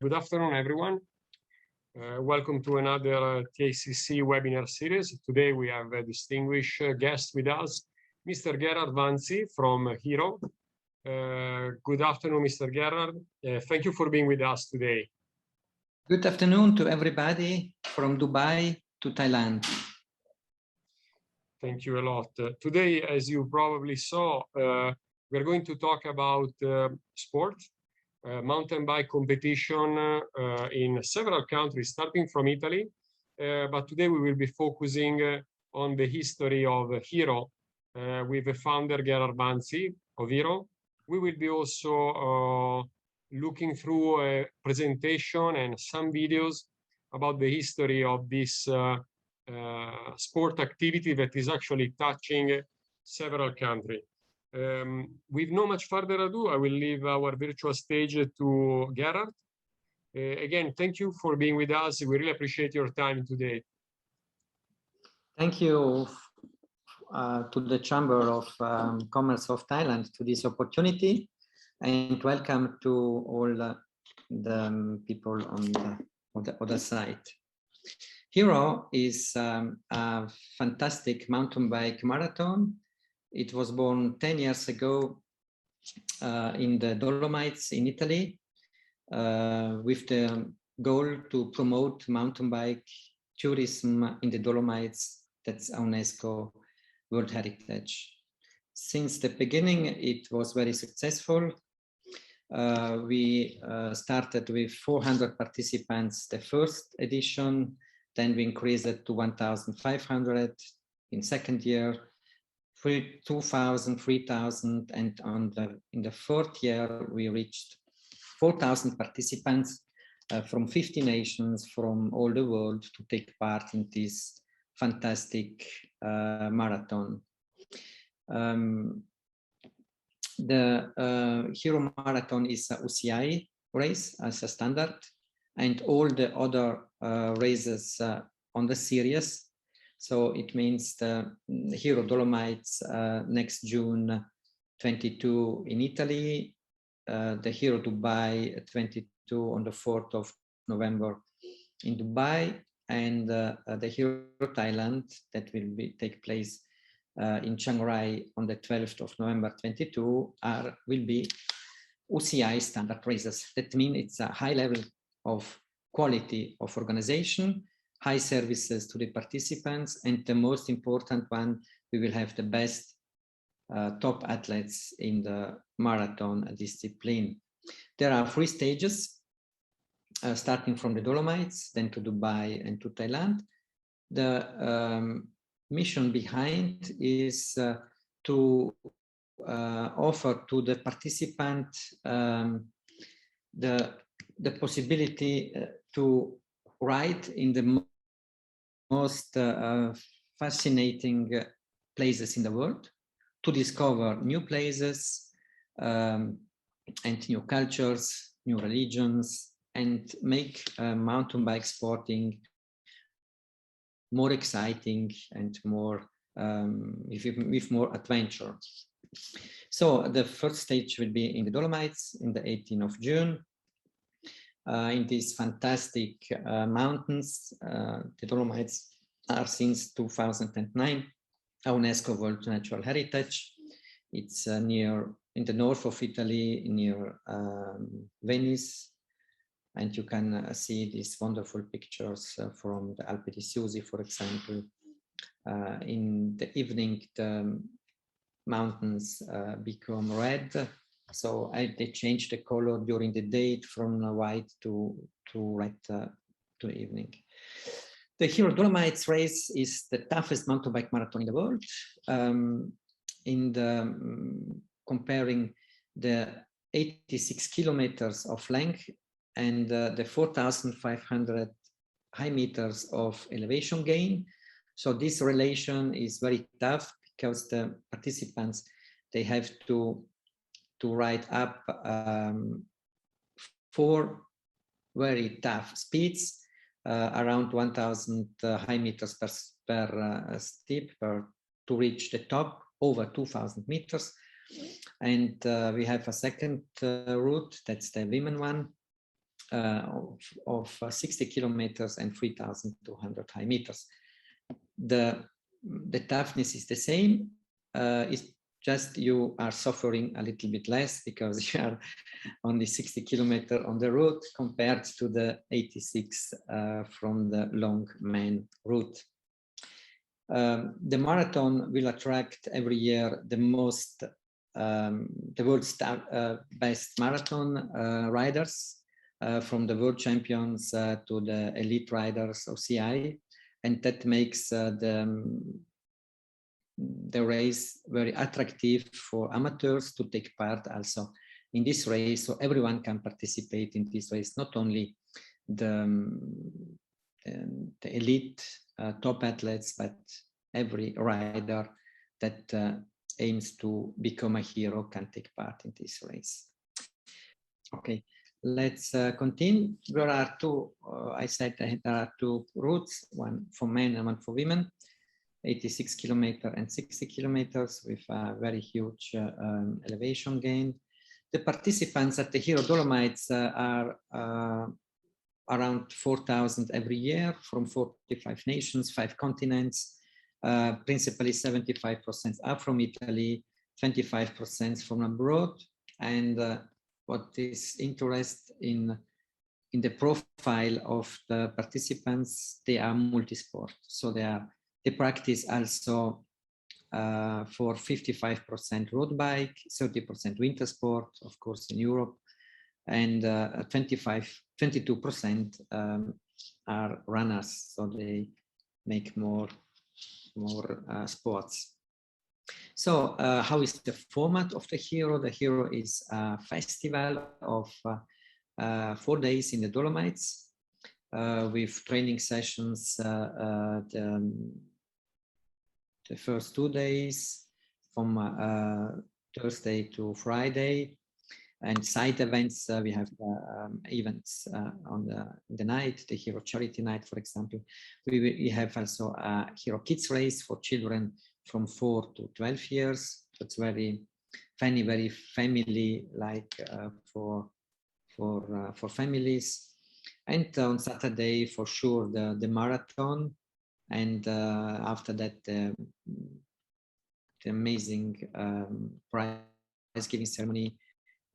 Good afternoon, everyone. Welcome to another TICC webinar series. Today we have a distinguished guest with us, Mr. Gerhard Vanzi from Hero. Good afternoon, Mr. Gerhard. Thank you for being with us today. Good afternoon to everybody from Dubai to Thailand. Thank you a lot. Today, as you probably saw, we're going to talk about sport, mountain bike competition in several countries, starting from Italy. But today we will be focusing on the history of Hero with the founder Gerhard Vanzi of Hero. We will be also looking through a presentation and some videos about the history of this sport activity that is actually touching several countries. With no much further ado, I will leave our virtual stage to Gerhard. Again, thank you for being with us. We really appreciate your time today. Thank you to the Chamber of Commerce of Thailand to this opportunity, and welcome to all the people on the other side. Hero is a fantastic mountain bike marathon. It was born 10 years ago in the Dolomites in Italy with the goal to promote mountain bike tourism in the Dolomites. That's UNESCO World Heritage. Since the beginning, it was very successful. We started with 400 participants the first edition, then we increased it to 1,500 in second year, 2,000, 3,000, and in the fourth year we reached 4,000 participants from 50 nations from all the world to take part in this fantastic marathon. The Hero Marathon is a UCI race as a standard, and all the other races on the series. So it means the Hero Dolomites next June 22 in Italy, the Hero Dubai 22 on the 4th of November in Dubai, and the Hero Thailand that will take place in Chiang Rai on the 12th of November 22 will be UCI standard races. That means it's a high level of quality of organization, high services to the participants, and the most important one, we will have the best top athletes in the marathon discipline. There are 3 stages, starting from the Dolomites, then to Dubai and to Thailand. The mission behind is to offer to the participant the possibility to ride in the most fascinating places in the world, to discover new places and new cultures, new religions, and make mountain bike sporting more exciting and more with more adventure. So the first stage will be in the Dolomites in the 18th of June. In these fantastic mountains, the Dolomites are since 2009 a UNESCO World Natural Heritage. It's near in the north of Italy, near Venice, and you can see these wonderful pictures from the Alpi di Siusi, for example. In the evening, the mountains become red. So they change the color during the day from white to red to evening. The Hero Dolomites race is the toughest mountain bike marathon in the world. Comparing the 86 kilometers of length and the 4,500 high meters of elevation gain. So this relation is very tough because the participants, they have to ride up 4 very tough speeds, around 1,000 high meters per step to reach the top, over 2,000 meters. And we have a second route, that's the women one, of 60 kilometers and 3,200 high meters. The toughness is the same. It's just you are suffering a little bit less because you are only 60 kilometers on the route compared to the 86 from the long main route. The marathon will attract every year the world's best marathon riders, from the world champions to the elite riders of CI, and that makes the race very attractive for amateurs to take part also in this race, so everyone can participate in this race, not only the elite top athletes, but every rider that aims to become a hero can take part in this race. Okay, let's continue. There are two, I said there are two routes, one for men and one for women, 86 kilometers and 60 kilometers with a very huge elevation gain. The participants at the Hero Dolomites are around 4,000 every year from 45 nations, 5 continents. Principally 75% are from Italy, 25% from abroad. And what is interesting in the profile of the participants, they are multi-sport. So they practice also for 55% road bike, 30% winter sport, of course, in Europe, and 22% are runners. So they make more sports. So how is the format of the Hero? The Hero is a festival of 4 days in the Dolomites with training sessions the first 2 days from Thursday to Friday, and side events. We have events on the night, the Hero Charity Night, for example. We have also a Hero Kids Race for children from 4 to 12 years. It's very funny, very family-like for families. And on Saturday, for sure, the marathon. And after that, the amazing prize giving ceremony.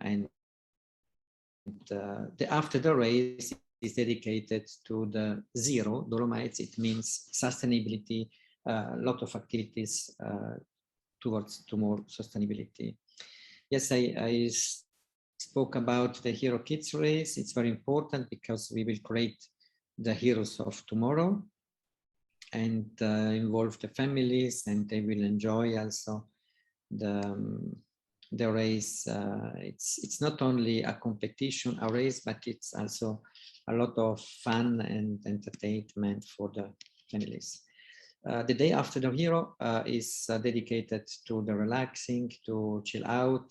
And after the race is dedicated to the Zero Dolomites. It means sustainability, a lot of activities towards more sustainability. Yes, I spoke about the Hero Kids Race. It's very important because we will create the heroes of tomorrow and involve the families, and they will enjoy also the race. It's not only a competition, a race, but it's also a lot of fun and entertainment for the families. The day after the Hero is dedicated to the relaxing, to chill out,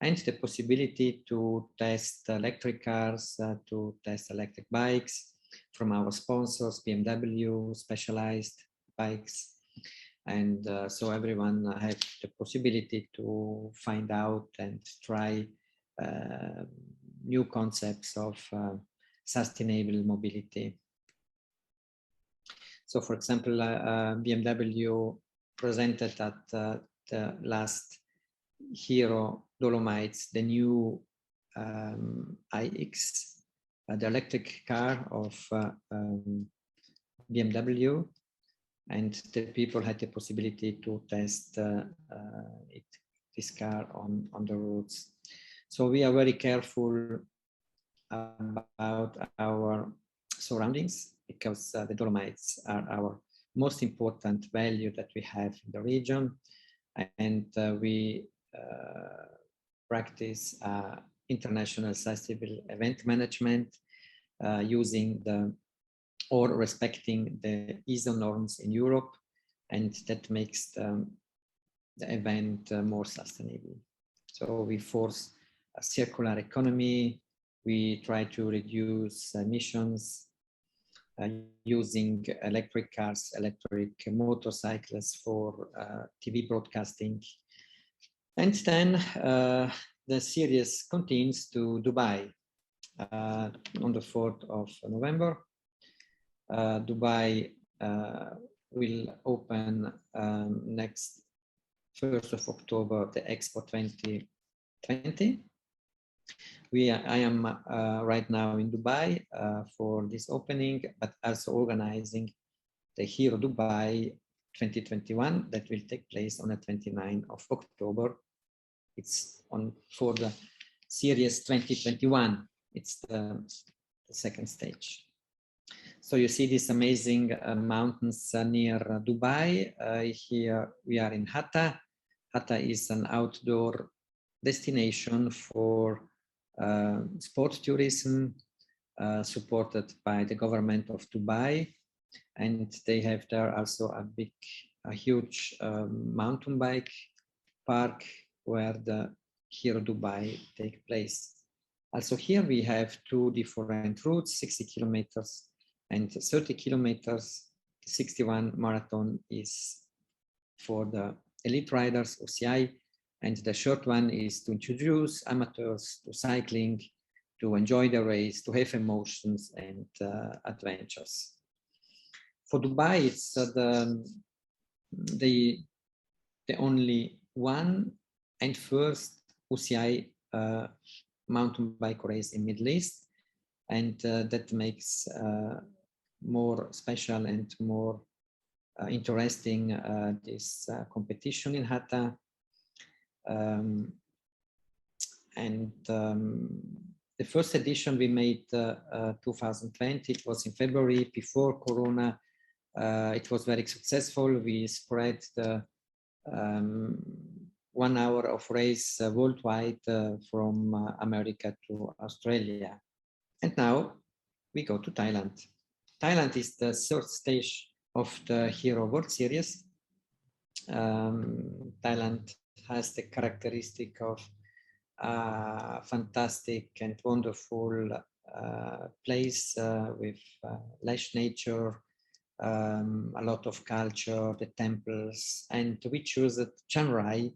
and the possibility to test electric cars, to test electric bikes from our sponsors, BMW, Specialized Bikes. And so everyone has the possibility to find out and try new concepts of sustainable mobility. So, for example, BMW presented at the last Hero Dolomites the new iX, the electric car of BMW. And the people had the possibility to test this car on the roads. So we are very careful about our surroundings because the Dolomites are our most important value that we have in the region. And we practice international sustainable event management using or respecting the ISO norms in Europe, and that makes the event more sustainable. So we force a circular economy. We try to reduce emissions using electric cars, electric motorcycles for TV broadcasting. And then the series continues to Dubai. on the 4th of November. Dubai will open next 1st of October, the Expo 2020. I am right now in Dubai for this opening, but also organizing the Hero Dubai 2021 that will take place on the 29th of October. It's for the series 2021. It's the second stage. So you see these amazing mountains near Dubai. Here we are in Hatta. Hatta is an outdoor destination for sport tourism supported by the government of Dubai. And they have there also a huge mountain bike park where the Hero Dubai take place. Also here we have two different routes, 60 kilometers and 30 kilometers. The 61 marathon is for the elite riders, OCI, and the short one is to introduce amateurs to cycling, to enjoy the race, to have emotions and adventures. For Dubai, it's the only one and first OCI mountain bike race in Middle East, and that makes more special and more interesting this competition in Hatta. The first edition we made 2020, it was in February before Corona. It was very successful. We spread the 1 hour of race worldwide from America to Australia. And now we go to Thailand. Thailand is the third stage of the Hero World Series. Thailand has the characteristic of fantastic and wonderful place with lush nature, a lot of culture, the temples, and we choose Chiang Rai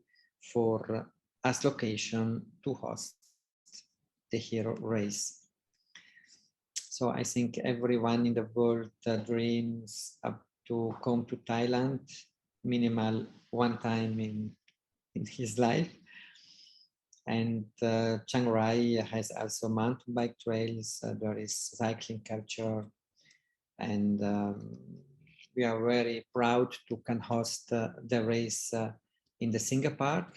for as location to host the Hero race. So I think everyone in the world dreams to come to Thailand minimal one time in his life. And Chiang Rai has also mountain bike trails. There is cycling culture, and we are very proud to can host the race in the Sella Park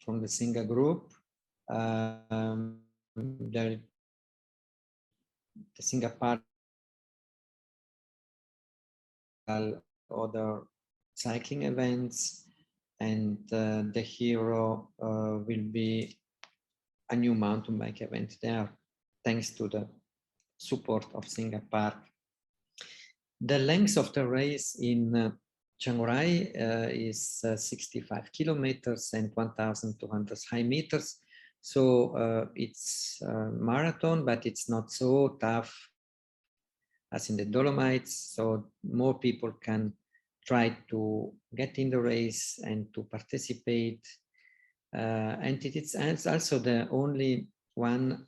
from the Sella Group. The Sella Park, other cycling events, and the Hero will be a new mountain bike event there, thanks to the support of Sella Park. The length of the race in Chiang Rai is 65 kilometers and 1,200 high meters. So it's a marathon, but it's not so tough as in the Dolomites. So more people can try to get in the race and to participate. And it's also the only one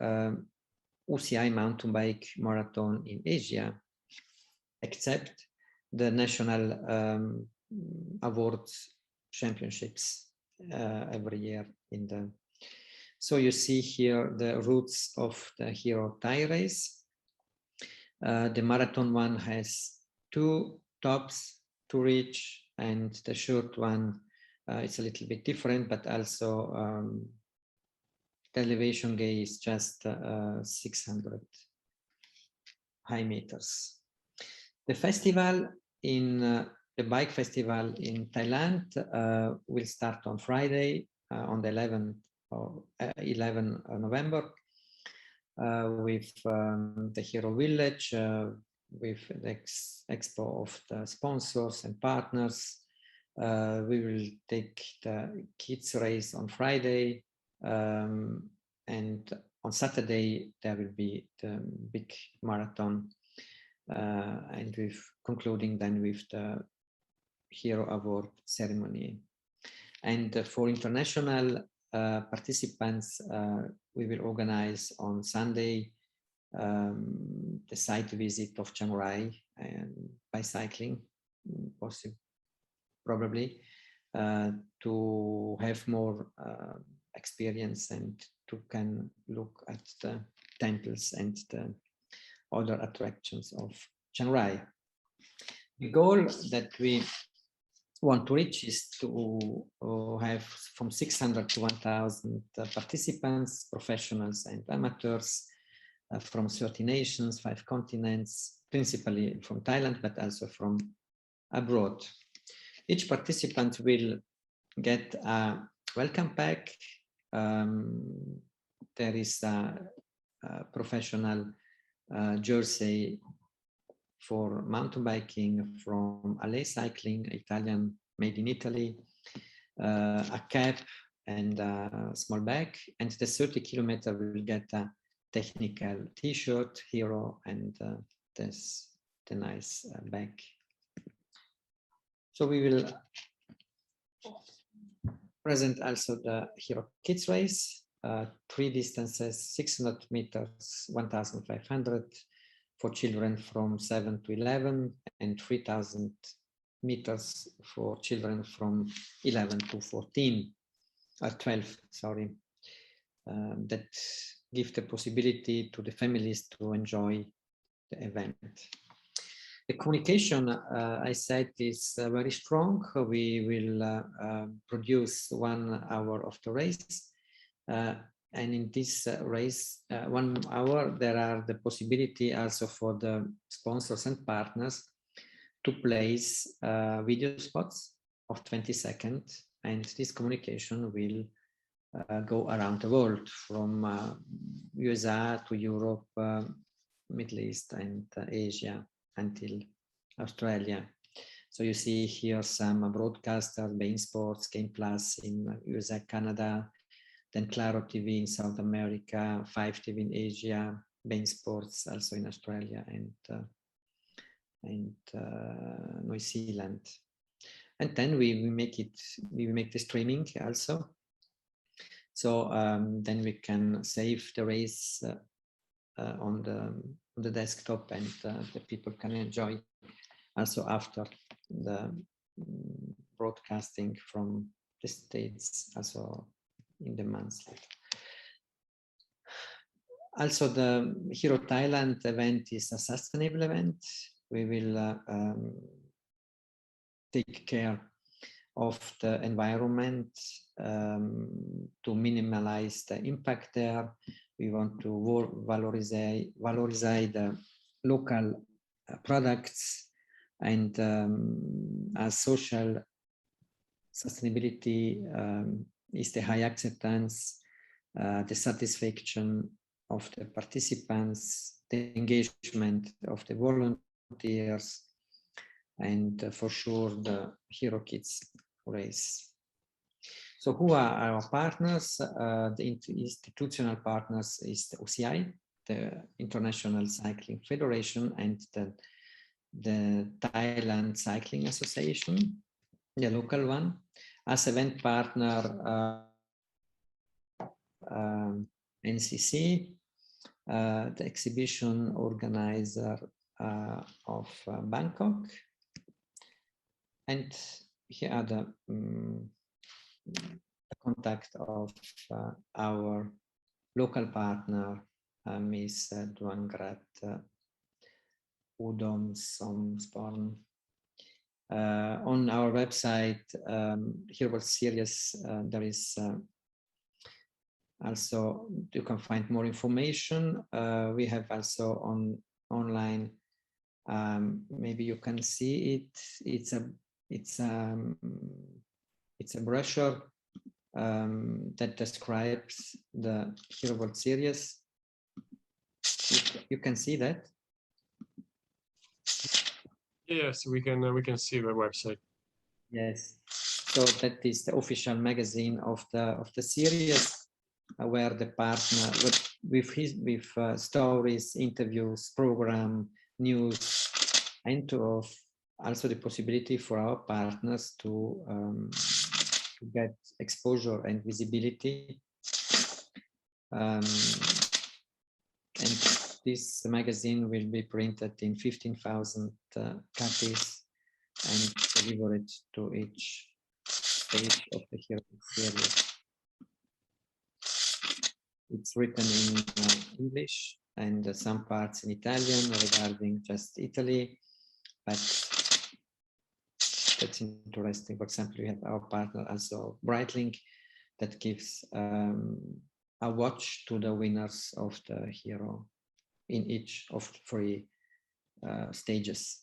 OCI mountain bike marathon in Asia, except the national awards championships every year in the. So you see here the routes of the Hero Thai race. The marathon one has 2 tops to reach, and the short one it's a little bit different, but also the elevation gauge is just 600 high meters. The festival in the bike festival in Thailand will start on Friday on the 11 November with the Hero Village, with the expo of the sponsors and partners. We will take the kids race on Friday, and on Saturday there will be the big marathon, and with concluding then with the Hero Award ceremony. And for international participants, we will organize on Sunday the site visit of Chiang Rai by cycling, probably, to have more experience and to can look at the temples and the other attractions of Chiang Rai. The goal that we want to reach is to have from 600 to 1,000 participants, professionals and amateurs from 30 nations, 5 continents, principally from Thailand, but also from abroad. Each participant will get a welcome pack. There is a professional jersey for mountain biking from Alley Cycling, Italian, made in Italy, a cap and a small bag, and the 30 kilometer will get a technical t-shirt, hero, and the nice bag. So we will present also the Hero Kids race, 3 distances, 600 meters, 1,500 for children from 7 to 11, and 3,000 meters for children from 11 to 12, sorry. That give the possibility to the families to enjoy the event. The communication, I said, is very strong. We will produce 1 hour of the race. And in this race, 1 hour, there are the possibility also for the sponsors and partners to place video spots of 20 seconds. And this communication will go around the world from USA to Europe, Middle East and Asia until Australia. So you see here some broadcasters, Bein Sports, Game Plus in USA, Canada, then Claro TV in South America, 5 TV in Asia, Bein Sports also in Australia and New Zealand. And then we make the streaming also. So then we can save the race on the desktop, and the people can enjoy also after the broadcasting from the States, also in the months later. Also, the Hero Thailand event is a sustainable event. We will take care of the environment to minimize the impact there. We want to valorize the local products, and as social sustainability is the high acceptance, the satisfaction of the participants, the engagement of the volunteers, and for sure the Hero Kids race. So who are our partners? The institutional partners is the OCI, the International Cycling Federation, and the Thailand Cycling Association, the local one. As event partner, N.C.C, the exhibition organizer of Bangkok. And here are the contact of our local partner, Miss Duangrat Udom Somsporn. On our website, Hero Series, there is also, you can find more information. We have also online, maybe you can see it. It's a brochure that describes the Hero World Series. You can see that. Yes, we can see the website. Yes, so that is the official magazine of the series, where the partner with stories, interviews, program, news, and also the possibility for our partners to get exposure and visibility. And this magazine will be printed in 15,000 copies and delivered to each stage of the hero series. It's written in English and some parts in Italian regarding just Italy, but that's interesting. For example, we have our partner also Breitling that gives a watch to the winners of the hero in each of 3 stages.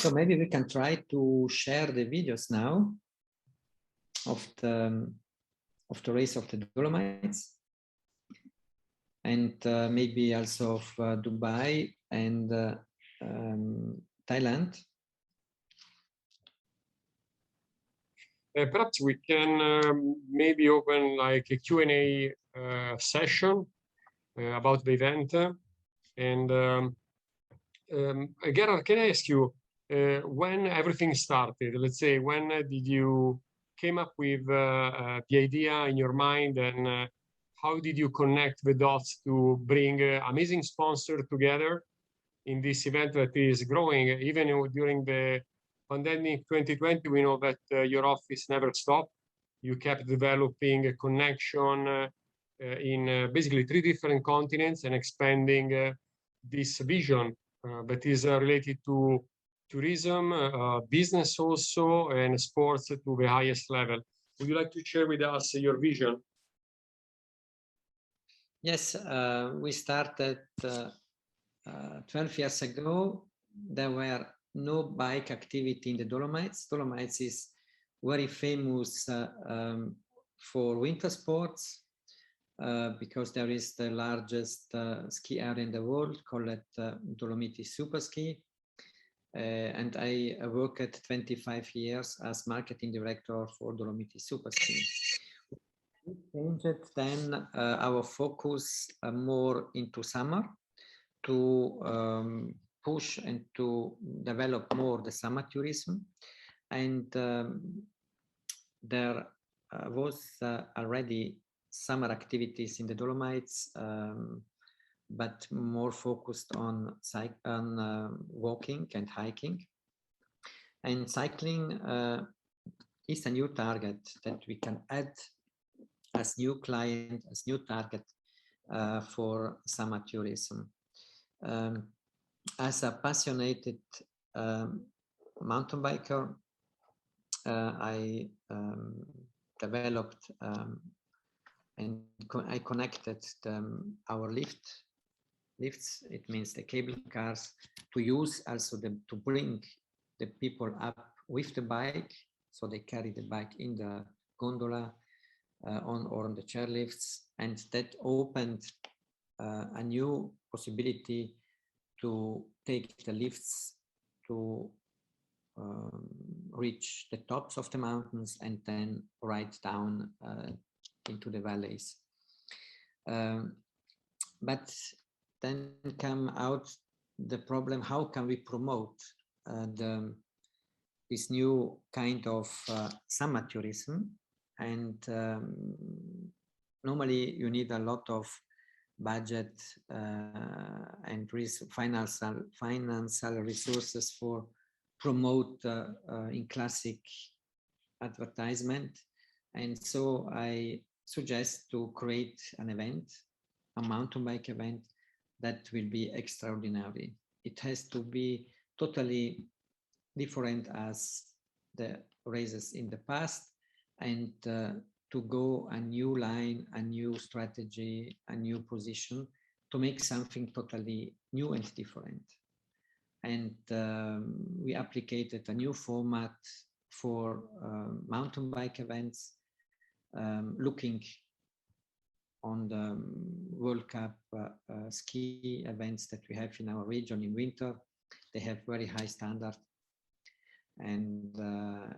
So maybe we can try to share the videos now of the race of the Dolomites, and maybe also of Dubai and Thailand. Perhaps we can maybe open like a Q&A session about the event. And Gerhard, can I ask you, when everything started, let's say, when did you came up with the idea in your mind, and how did you connect the dots to bring amazing sponsors together in this event that is growing? Even during the pandemic 2020, we know that your office never stopped. You kept developing a connection in basically 3 different continents and expanding this vision that is related to tourism, business also, and sports to the highest level. Would you like to share with us your vision? Yes, we started 12 years ago. There were no bike activity in the Dolomites. Dolomites is very famous for winter sports because there is the largest ski area in the world called Dolomites Super Ski. And I worked 25 years as marketing director for Dolomites Super Ski. We changed then our focus more into summer to push and to develop more the summer tourism. And there was already summer activities in the Dolomites, but more focused on walking and hiking. And cycling is a new target that we can add as new client, as new target for summer tourism. As a passionate mountain biker, I developed and I connected our lifts. It means the cable cars, to use also to bring the people up with the bike, so they carry the bike in the gondola on the chairlifts, and that opened a new possibility to take the lifts to reach the tops of the mountains and then ride down into the valleys. But then come out the problem: how can we promote this new kind of summer tourism? And normally you need a lot of budget and financial resources for promote in classic advertisement. And so I suggest to create an event, a mountain bike event, that will be extraordinary. It has to be totally different as the races in the past, and to go a new line, a new strategy, a new position, to make something totally new and different. And we applied a new format for mountain bike events, looking on the World Cup ski events that we have in our region in winter. They have very high standard. And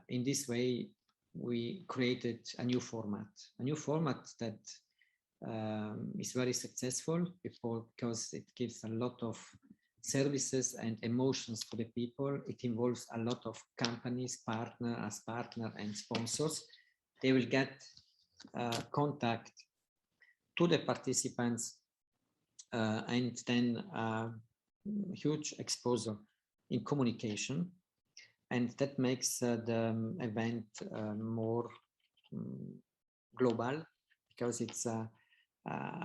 in this way, we created a new format that is very successful because it gives a lot of services and emotions to the people. It involves a lot of companies, partner and sponsors. They will get contact to the participants and then huge exposure in communication, and that makes the event more global, because it's a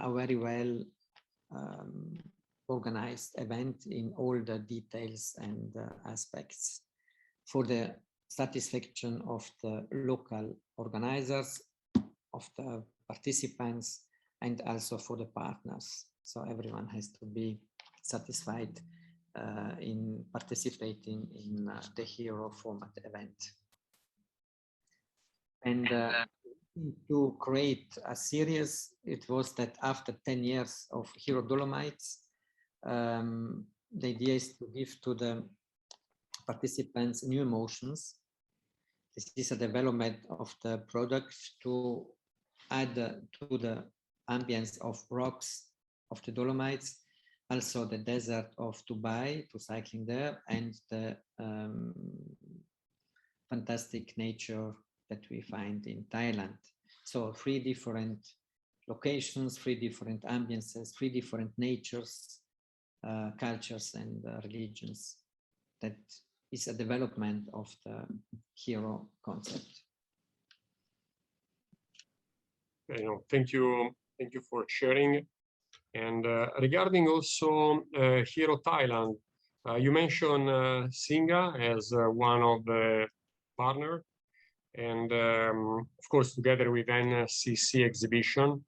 very well organized event in all the details and aspects, for the satisfaction of the local organizers, of the participants, and also for the partners. So everyone has to be satisfied in participating in the Hero format event. And to create a series, it was that after 10 years of Hero Dolomites, the idea is to give to the participants new emotions. This is a development of the product to add to the ambience of rocks of the Dolomites, also the desert of Dubai, to cycling there, and the fantastic nature that we find in Thailand. So 3 different locations, 3 different ambiences, 3 different natures, cultures and religions. That is a development of the Hero concept. Thank you for sharing. And regarding also Hero Thailand, you mentioned Singa as one of the partners, and of course together with N.C.C exhibition.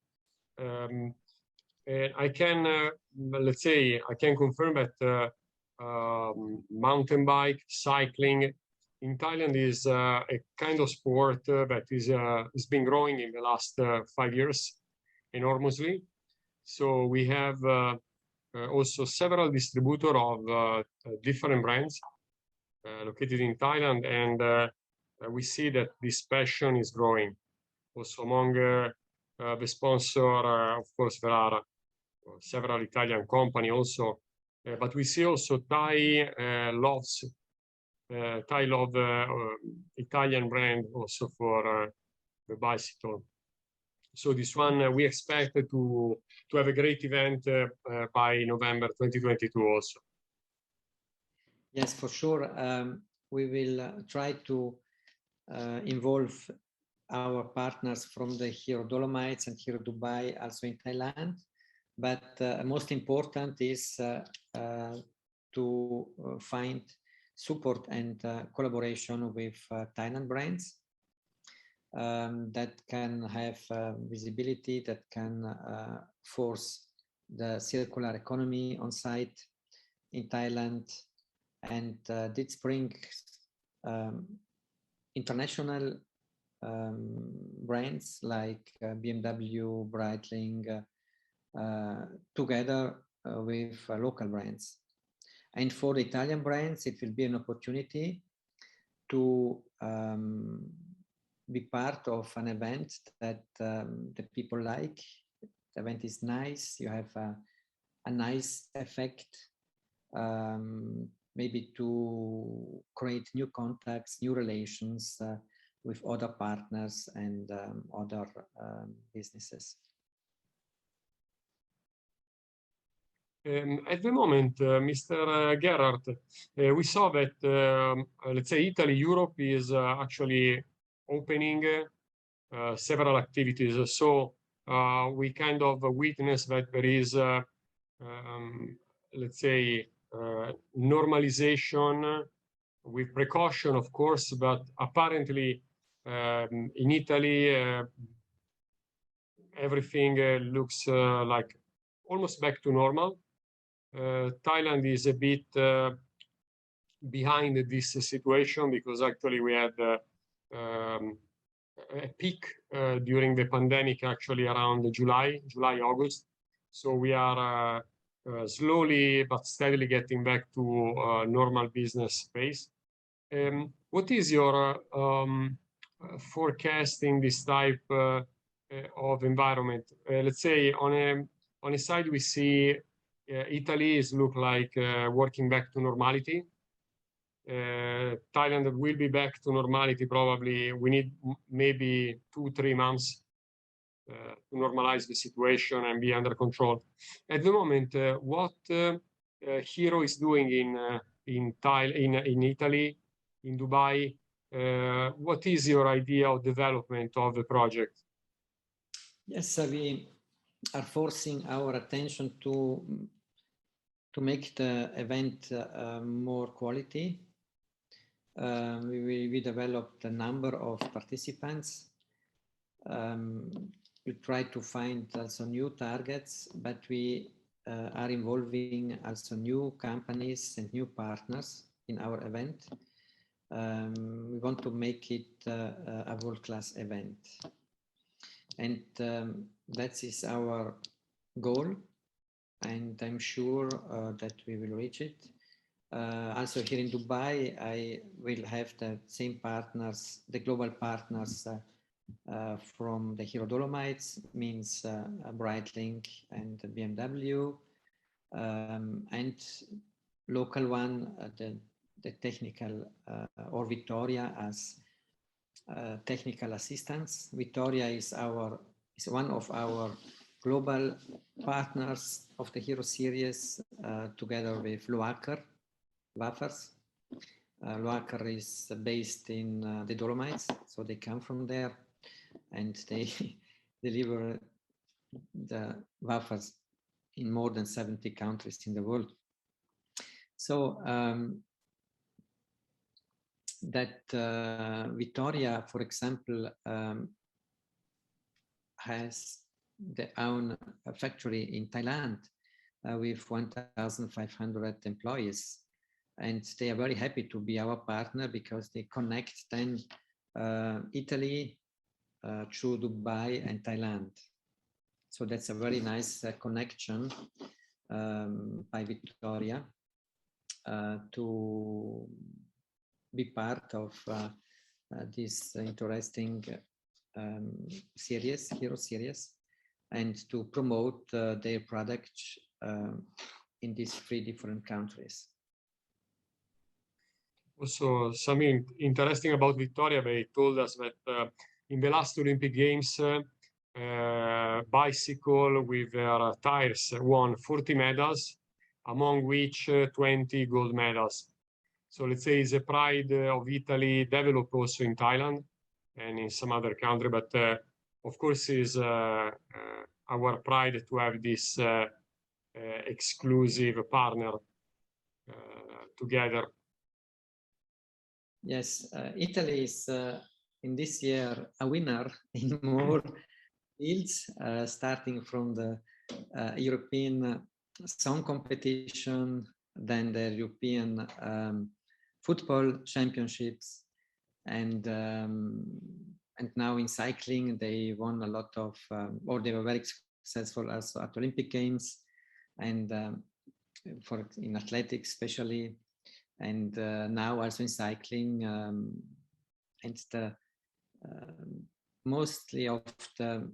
And I can, let's say, I can confirm that mountain bike cycling in Thailand is a kind of sport that is been growing in the last 5 years enormously. So we have also several distributors of different brands located in Thailand, and we see that this passion is growing. Also among the sponsor, of course, there are several Italian companies also, but we see also Thai love Italian brand also for the bicycle. So this one we expect to have a great event by November 2022 also. Yes, for sure. We will try to involve our partners from the Hero Dolomites and Hero Dubai also in Thailand. But most important is to find support and collaboration with Thailand brands that can have visibility, that can force the circular economy on site in Thailand, and this brings international brands like BMW, Breitling, together with local brands. And for the Italian brands, it will be an opportunity to be part of an event that the people like. The event is nice, you have a nice effect, maybe to create new contacts, new relations with other partners and other businesses. At the moment, Mr. Gerhard, we saw that, let's say, Italy, Europe is actually opening several activities. So we kind of witness that there is, let's say, normalization with precaution, of course, but apparently in Italy, everything looks like almost back to normal. Thailand is a bit behind this situation because actually we had a peak during the pandemic, actually around July, August. So we are slowly but steadily getting back to normal business pace. What is your forecasting this type of environment? Let's say on a side we see Italy is look like working back to normality. Thailand will be back to normality probably. We need maybe 2-3 months to normalize the situation and be under control. At the moment, what Hero is doing in Italy, in Dubai, what is your idea of development of the project? Yes, we are forcing our attention to make the event more quality. We developed a number of participants. We try to find also new targets, but we are involving also new companies and new partners in our event. We want to make it a world-class event. And that is our goal. And I'm sure that we will reach it. Also here in Dubai, I will have the same partners, the global partners from the Hero Dolomites, means Breitling and BMW, and local one, the technical or Vittoria as technical assistance. Vittoria is one of our global partners of the Hero series, together with Loacker Waffers. Loacker is based in the Dolomites, so they come from there, and they deliver the wafers in more than 70 countries in the world. So that Vittoria, for example, has their own factory in Thailand with 1,500 employees, and they are very happy to be our partner because they connect then Italy through Dubai and Thailand. So that's a very nice connection by Vittoria to be part of this interesting series, Hero series, and to promote their product in these 3 different countries. Also, something interesting about Vittoria, they told us that in the last Olympic Games, bicycle with their tires won 40 medals, among which 20 gold medals. So let's say it's a pride of Italy, developed also in Thailand and in some other country, but of course is our pride to have this exclusive partner together. Yes, Italy is in this year a winner in more fields, starting from the European song competition, then the European football championships, and now in cycling they won a lot of, or they were very successful also at Olympic Games, and in athletics especially, and now also in cycling, and the mostly of the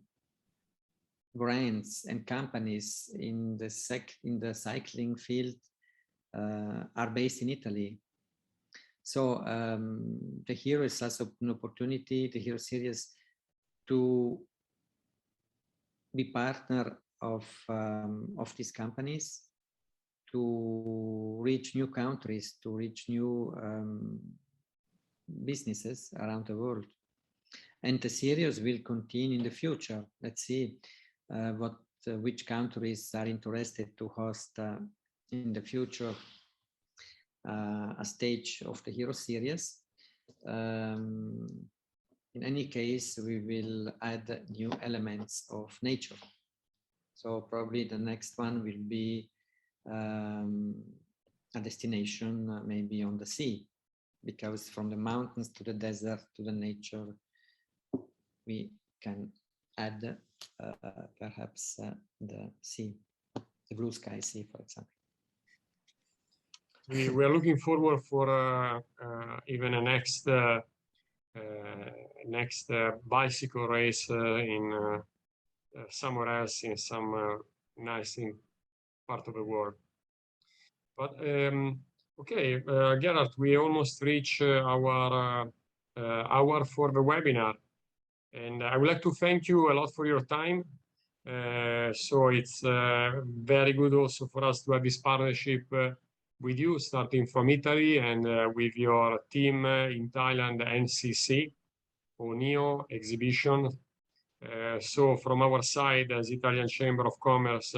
brands and companies in the cycling field are based in Italy. So the Hero is also an opportunity, the Hero series, to be partner of these companies, to reach new countries, to reach new businesses around the world. And the series will continue in the future. Let's see which countries are interested to host in the future a stage of the Hero series. In any case, we will add new elements of nature. So probably the next one will be a destination maybe on the sea, because from the mountains to the desert to the nature, we can add perhaps the sea, the blue sky sea, for example. We are looking forward for even a next bicycle race in somewhere else, in some nice part of the world. But okay, Gerhard, we almost reached our hour for the webinar. And I would like to thank you a lot for your time. So it's very good also for us to have this partnership with you, starting from Italy and with your team in Thailand, N.C.C, or NEO exhibition. So from our side as Italian Chamber of Commerce,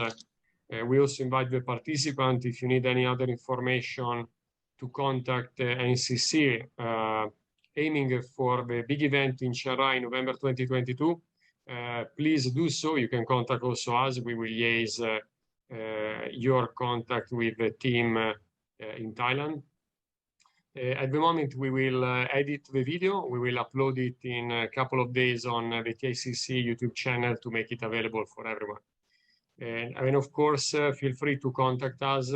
we also invite the participant, if you need any other information, to contact N.C.C, aiming for the big event in Chiang Rai, November 2022. Please do so. You can contact also us. We will liaise your contact with the team in Thailand. At the moment, we will edit the video. We will upload it in a couple of days on the TICC YouTube channel to make it available for everyone. And of course, feel free to contact us.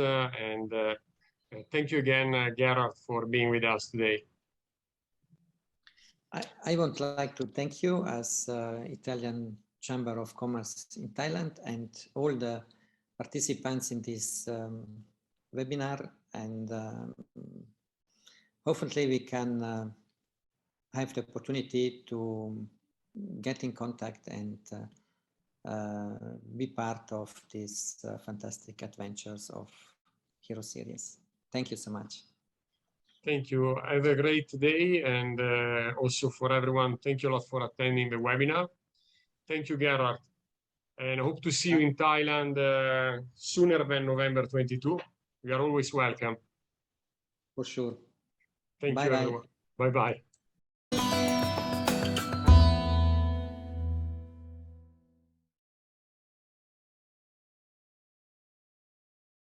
Thank you again, Gerhard, for being with us today. I would like to thank you as Italian Chamber of Commerce in Thailand and all the participants in this webinar. And hopefully we can have the opportunity to get in contact and be part of these fantastic adventures of Hero Series. Thank you so much. Thank you. Have a great day. And also for everyone, thank you a lot for attending the webinar. Thank you, Gerhard. And I hope to see you in Thailand sooner than November 22. You are always welcome. For sure. Thank you, everyone. Bye-bye.